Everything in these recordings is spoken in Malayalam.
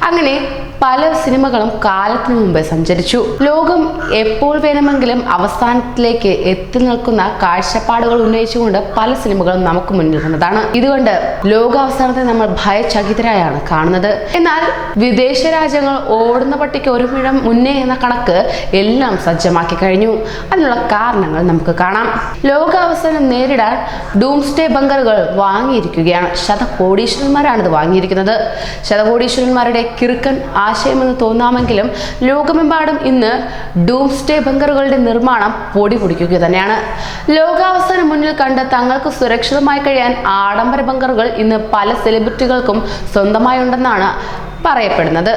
അങ്ങനെ പല സിനിമകളും കാലത്തിനു മുമ്പേ സഞ്ചരിച്ചു. ലോകം എപ്പോൾ വേണമെങ്കിലും അവസാനത്തിലേക്ക് എത്തി നിൽക്കുന്ന കാഴ്ചപ്പാടുകൾ ഉന്നയിച്ചുകൊണ്ട് പല സിനിമകളും നമുക്ക് മുന്നിൽ വന്നതാണ്. ഇതുകൊണ്ട് ലോകാവസാനത്തെ നമ്മൾ ഭയചകിതരായാണ് കാണുന്നത്. എന്നാൽ വിദേശ രാജ്യങ്ങൾ ഓടുന്ന പട്ടിക്ക് ഒരു മുഴം മുന്നേ എന്ന കണക്ക് എല്ലാം സജ്ജമാക്കി കഴിഞ്ഞു. അതിനുള്ള കാരണങ്ങൾ നമുക്ക് കാണാം. ലോകാവസാനം നേരിടാൻ ഡൂംസ്ഡേ ബങ്കറുകൾ വാങ്ങിയിരിക്കുകയാണ്. ശതകോടീശ്വരന്മാരാണിത് വാങ്ങിയിരിക്കുന്നത്. ശതകോടീശ്വരന്മാരുടെ കിറുക്കൻ ആശയമെന്ന് തോന്നാമെങ്കിലും ലോകമെമ്പാടും ഇന്ന് ഡൂംസ്ഡേ ബങ്കറുകളുടെ നിർമ്മാണം പൊടി പൊടിക്കുക തന്നെയാണ്. ലോകാവസാനം മുന്നിൽ കണ്ട് തങ്ങൾക്ക് സുരക്ഷിതമായി കഴിയാൻ ആഡംബര ബങ്കറുകൾ ഇന്ന് പല സെലിബ്രിറ്റികൾക്കും സ്വന്തമായി ഉണ്ടെന്നാണ് പറയപ്പെടുന്നത്.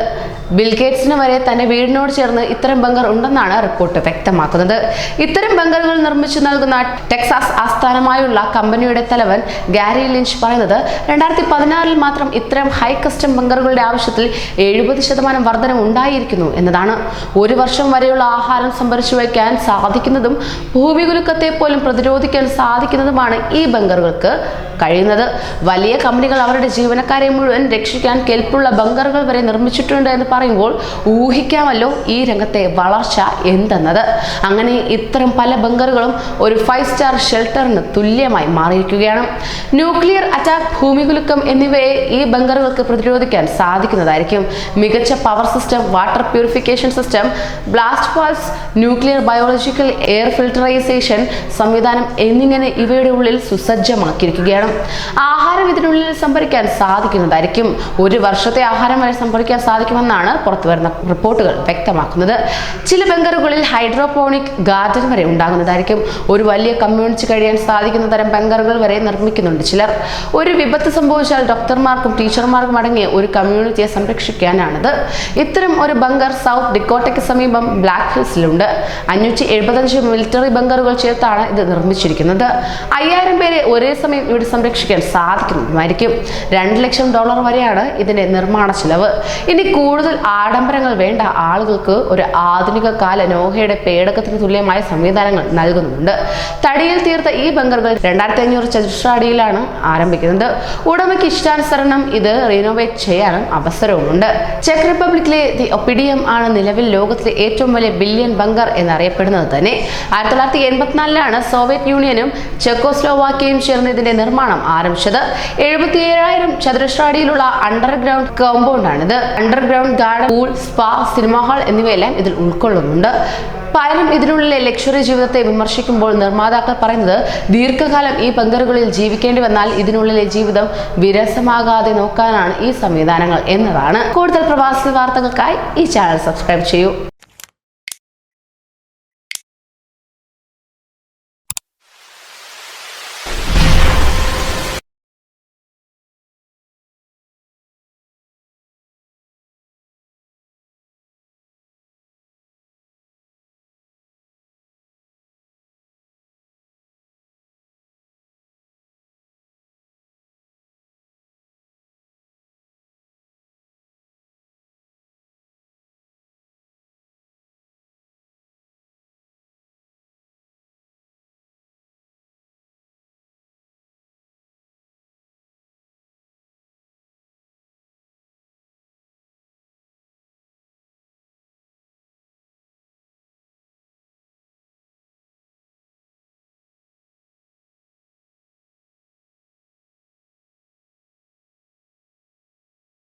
ബിൽഗേറ്റ്സിന് വരെ തന്റെ വീടിനോട് ചേർന്ന് ഇത്തരം ബങ്കർ ഉണ്ടെന്നാണ് റിപ്പോർട്ട് വ്യക്തമാക്കുന്നത്. ഇത്തരം ബങ്കറുകൾ നിർമ്മിച്ചു നൽകുന്ന ടെക്സാസ് ആസ്ഥാനമായുള്ള കമ്പനിയുടെ തലവൻ ഗാരി ലിഞ്ച് പറയുന്നത് 2016 മാത്രം ഇത്തരം ഹൈ കസ്റ്റം ബങ്കറുകളുടെ ആവശ്യത്തിൽ 70% വർധനം ഉണ്ടായിരിക്കുന്നു എന്നതാണ്. ഒരു വർഷം വരെയുള്ള ആഹാരം സംഭരിച്ചു വയ്ക്കാൻ സാധിക്കുന്നതും ഭൂമികുലുക്കത്തെ പോലും പ്രതിരോധിക്കാൻ സാധിക്കുന്നതുമാണ് ഈ ബങ്കറുകൾക്ക് കഴിയുന്നത്. വലിയ കമ്പനികൾ അവരുടെ ജീവനക്കാരെ മുഴുവൻ രക്ഷിക്കാൻ കെൽപ്പുള്ള ബങ്കറുകൾ വരെ നിർമ്മിച്ചിട്ടുണ്ട് എന്ന് പറയുമ്പോൾ ഊഹിക്കാമല്ലോ ഈ രംഗത്തെ വളർച്ച എന്തെന്നത്. അങ്ങനെ ഇത്തരം പല ബങ്കറുകളും ഒരു 5 സ്റ്റാർ ഷെൽട്ടറിന് തുല്യമായി മാറിയിരിക്കുകയാണ്. ന്യൂക്ലിയർ അറ്റാക്ക്, ഭൂമികുലുക്കം എന്നിവയെ ഈ ബങ്കറുകൾക്ക് പ്രതിരോധിക്കാൻ സാധിക്കുന്നതായിരിക്കും. മികച്ച power system, water purification system, blast walls, nuclear biological air filterisation സംവിധാനം എന്നിങ്ങനെ ഇവയുടെ ഉള്ളിൽ സുസജ്ജമാക്കിയിരിക്കുകയാണ്. ആഹാരം ഇതിനുള്ളിൽ സംഭരിക്കാൻ സാധിക്കുന്നതായിരിക്കും. ഒരു വർഷത്തെ ആഹാരം വരെ സംഭരിക്കാൻ സാധിക്കുമെന്നാണ് പുറത്തുവരുന്ന റിപ്പോർട്ടുകൾ വ്യക്തമാക്കുന്നത്. ചില ബങ്കറുകളിൽ ഹൈഡ്രോപോണിക് ഗാർഡൻ വരെ ഉണ്ടാകുന്നതായിരിക്കും. ഒരു വലിയ കമ്മ്യൂണിറ്റി കഴിയാൻ സാധിക്കുന്ന തരം ബങ്കറുകൾ വരെ നിർമ്മിക്കുന്നുണ്ട് ചിലർ. ഒരു വിപത്ത് സംഭവിച്ചാൽ ഡോക്ടർമാർക്കും ടീച്ചർമാർക്കും അടങ്ങിയ ഒരു കമ്മ്യൂണിറ്റിയെ സംരക്ഷിക്കാനാണിത്. ഇത്തരം ഒരു ബങ്കർ സൗത്ത് ഡിക്കോട്ടയ്ക്ക് സമീപം ബ്ലാക്ക് ഹിൽസിലുണ്ട്. 575 മിലിറ്ററി ബങ്കറുകൾ ചേർത്താണ് ഇത് നിർമ്മിച്ചിരിക്കുന്നത്. 5000 പേരെ ഒരേ സമയം ഇവിടെ സംരക്ഷിക്കാൻ സാധിക്കുന്നതുമായിരിക്കും. $2 ലക്ഷം വരെയാണ് ഇതിന്റെ നിർമ്മാണ ചെലവ്. ഇനി കൂടുതൽ ആഡംബരങ്ങൾ വേണ്ട ആളുകൾക്ക് ഒരു ആധുനിക കാല നോഹയുടെ പേടകത്തിന് തുല്യമായ സംവിധാനങ്ങൾ നൽകുന്നുണ്ട്. തടിയിൽ തീർത്ത ഈ ബങ്കറുകൾ 2500 ചതുരശ്ര അടിയിലാണ് ആരംഭിക്കുന്നത്. ഉടമയ്ക്ക് ഇഷ്ടാനുസരണം ഇത് റിനോവേറ്റ് ചെയ്യാനും അവസരവുമുണ്ട്. ചെക്ക് റിപ്പബ്ലിക്കിലെ ദി ഒപ്പിഡിയം ആണ് നിലവിൽ ലോകത്തിലെ ഏറ്റവും വലിയ ബില്യൺ ബങ്കർ എന്നറിയപ്പെടുന്നത് തന്നെ. 1984 സോവിയറ്റ് യൂണിയനും ചെക്കോസ്ലോവാക്യയും ചേർന്ന് ഇതിന്റെ നിർമ്മാണം ആരംഭിച്ചത്. 77,000 ചതുരശ്ര അടിയിലുള്ള അണ്ടർഗ്രൗണ്ട് കോമ്പൗണ്ടാണിത്. Underground garden, pool, spa, cinema hall എന്നിവയെല്ലാം ഇതിൽ ഉൾക്കൊള്ളുന്നുണ്ട്. പലരും ഇതിനുള്ളിലെ ലക്ഷറി ജീവിതത്തെ വിമർശിക്കുമ്പോൾ നിർമ്മാതാക്കൾ പറയുന്നത് ദീർഘകാലം ഈ ബങ്കറുകളിൽ ജീവിക്കേണ്ടി വന്നാൽ ഇതിനുള്ളിലെ ജീവിതം വിരസമാകാതെ നോക്കാനാണ് ഈ സംവിധാനങ്ങൾ എന്നതാണ്. കൂടുതൽ പ്രവാസി വാർത്തകൾക്കായി ഈ ചാനൽ സബ്സ്ക്രൈബ് ചെയ്യൂ.